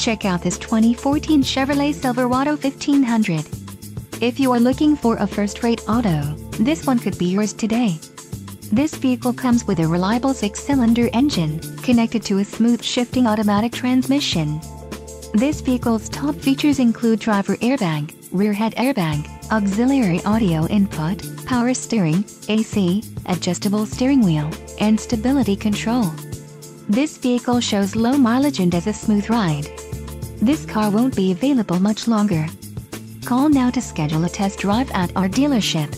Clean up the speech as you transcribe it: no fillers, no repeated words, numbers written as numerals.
Check out this 2014 Chevrolet Silverado 1500. If you are looking for a first-rate auto, this one could be yours today. This vehicle comes with a reliable 6-cylinder engine, connected to a smooth shifting automatic transmission. This vehicle's top features include driver airbag, rear head airbag, auxiliary audio input, power steering, AC, adjustable steering wheel, and stability control. This vehicle shows low mileage and has a smooth ride. This car won't be available much longer. Call now to schedule a test drive at our dealership.